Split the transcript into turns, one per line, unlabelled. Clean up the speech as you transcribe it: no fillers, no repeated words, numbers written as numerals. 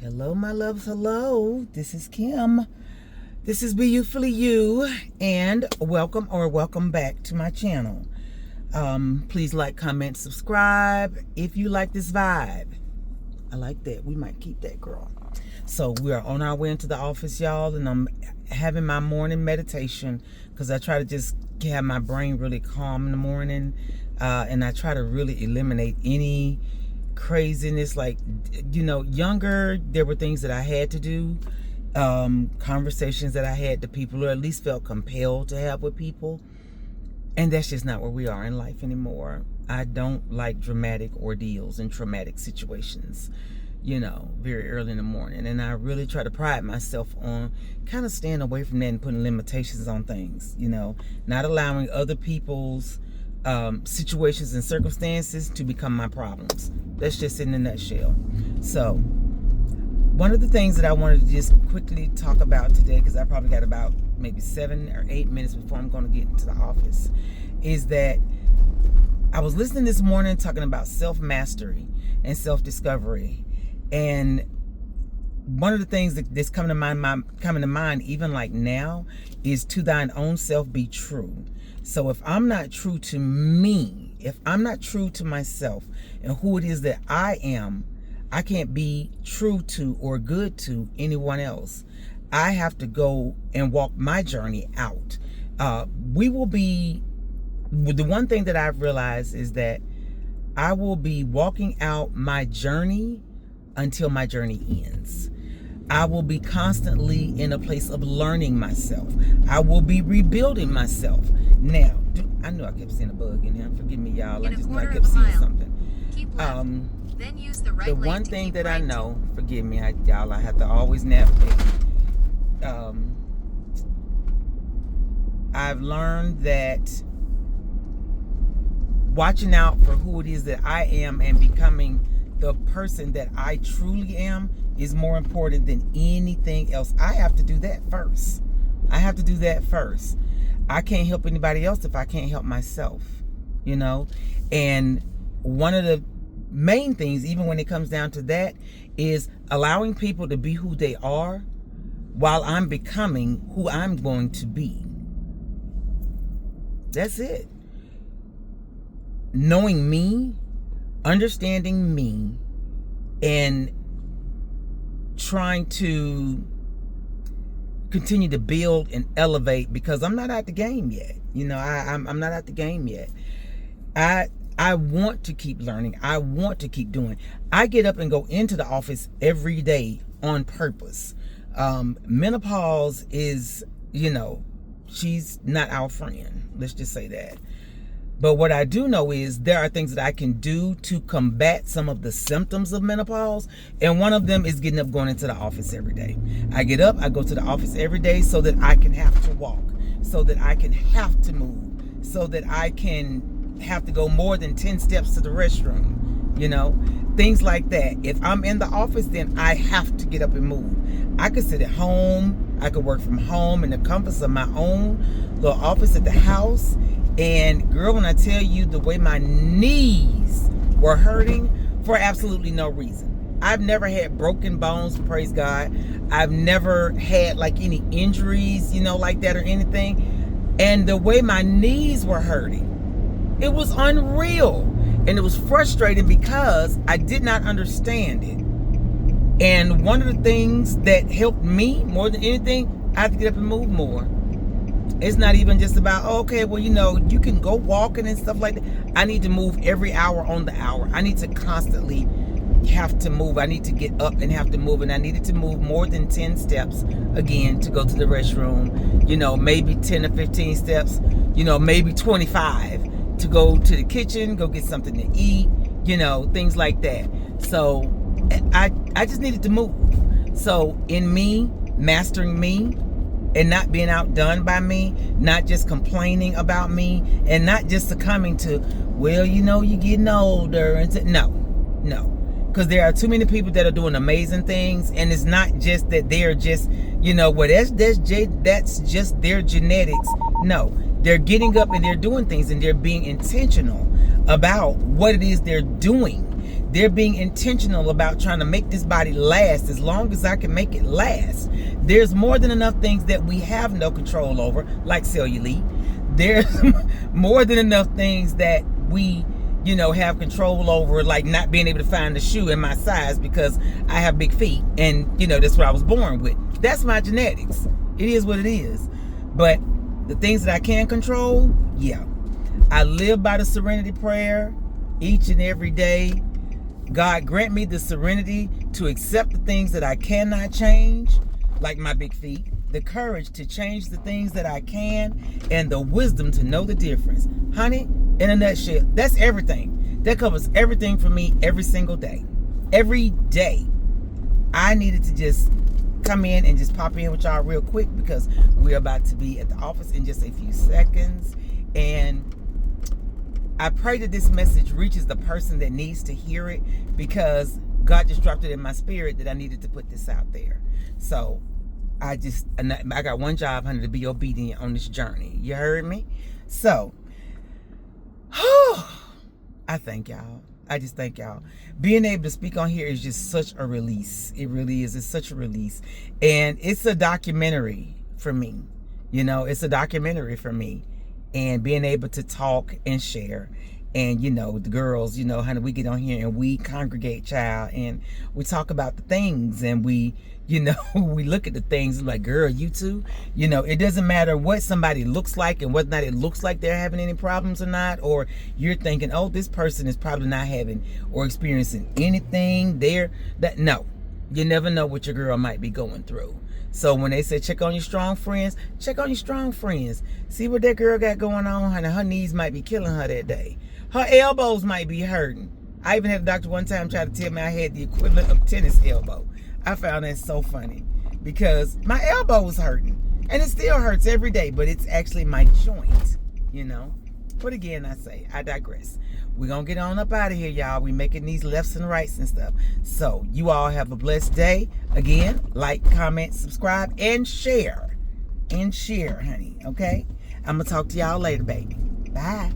Hello, my loves. Hello. This is Kim. This is Be Youthfully You, and welcome back to my channel. Please like, comment, subscribe if you like this vibe. I like that. We might keep that, girl. So we are on our way into the office, y'all, and I'm having my morning meditation because I try to just have my brain really calm in the morning, and I try to really eliminate any craziness. Like, younger, there were things that I had to do, conversations that I had to people, or at least felt compelled to have with people, and that's just not where we are in life anymore. I don't like dramatic ordeals and traumatic situations, very early in the morning, and I really try to pride myself on kind of staying away from that and putting limitations on things, not allowing other people's situations and circumstances to become my problems. That's just in a nutshell. So one of the things that I wanted to just quickly talk about today, because I probably got about maybe 7 or 8 minutes before I'm going to get into the office, is that I was listening this morning talking about self-mastery and self-discovery, and one of the things that's coming to mind even like now is to thine own self be true. So if I'm not true to me, if I'm not true to myself and who it is that I am, I can't be true to or good to anyone else. I have to go and walk my journey out. The one thing that I've realized is that I will be walking out my journey until my journey ends. I will be constantly in a place of learning myself. I will be rebuilding myself. Now, I knew I kept seeing a bug in here. Forgive me, y'all. I kept seeing something.
Keep left, then use the right
the
lane
one
to
thing
keep
that
right.
I know, forgive me, y'all, I have to always navigate. I've learned that watching out for who it is that I am and becoming the person that I truly am is more important than anything else. I have to do that first. I can't help anybody else if I can't help myself, and one of the main things, even when it comes down to that, is allowing people to be who they are while I'm becoming who I'm going to be. That's it. Knowing me, understanding me, and trying to continue to build and elevate, because I'm not out the game yet. I'm not out the game yet. I want to keep learning. I want to keep doing. I get up and go into the office every day on purpose. Menopause is, she's not our friend. Let's just say that. But what I do know is there are things that I can do to combat some of the symptoms of menopause. And one of them is getting up, going into the office every day. I get up, I go to the office every day so that I can have to walk, so that I can have to move, so that I can have to go more than 10 steps to the restroom, things like that. If I'm in the office, then I have to get up and move. I could sit at home. I could work from home in the comforts of my own little office at the house. And girl, when I tell you the way my knees were hurting for absolutely no reason. I've never had broken bones, praise God. I've never had like any injuries, like that or anything. And the way my knees were hurting, it was unreal. And it was frustrating because I did not understand it. And one of the things that helped me more than anything, I have to get up and move more. It's not even just about, you can go walking and stuff like that. I need to move every hour on the hour. I need to constantly have to move. I need to get up and have to move. And I needed to move more than 10 steps, again, to go to the restroom. Maybe 10 or 15 steps, maybe 25 to go to the kitchen, go get something to eat, things like that. So I just needed to move. So in me, mastering me, and not being outdone by me, not just complaining about me, and not just succumbing to, you're getting older. And no. Because there are too many people that are doing amazing things, and it's not just that they're just, that's just their genetics. No, they're getting up and they're doing things, and they're being intentional about what it is they're doing. They're being intentional about trying to make this body last as long as I can make it last. There's more than enough things that we have no control over, like cellulite. There's more than enough things that we, have control over, like not being able to find the shoe in my size because I have big feet, and that's what I was born with. That's my genetics. It is what it is. But the things that I can control, yeah. I live by the serenity prayer each and every day. God grant me the serenity to accept the things that I cannot change, like my big feet, the courage to change the things that I can, and the wisdom to know the difference. Honey, in a nutshell, that's everything. That covers everything for me every single day. Every day. I needed to just come in and just pop in with y'all real quick because we're about to be at the office in just a few seconds. And I pray that this message reaches the person that needs to hear it, because God just dropped it in my spirit that I needed to put this out there. So I got one job, honey, to be obedient on this journey. You heard me? So, I thank y'all. I just thank y'all. Being able to speak on here is just such a release. It really is. It's such a release. And it's a documentary for me. It's a documentary for me. And being able to talk and share. And, the girls, honey, we get on here and we congregate, child. And we talk about the things. And we, we look at the things and like, girl, you too? It doesn't matter what somebody looks like and whether or not it looks like they're having any problems or not. Or you're thinking, oh, this person is probably not having or experiencing anything there. No, you never know what your girl might be going through. So when they say check on your strong friends, check on your strong friends. See what that girl got going on. Honey, her knees might be killing her that day. Her elbows might be hurting. I even had a doctor one time try to tell me I had the equivalent of tennis elbow. I found that so funny because my elbow was hurting. And it still hurts every day, but it's actually my joint, But again, I digress. We're going to get on up out of here, y'all. We're making these lefts and rights and stuff. So you all have a blessed day. Again, like, comment, subscribe, and share. And share, honey. Okay? I'm going to talk to y'all later, baby. Bye.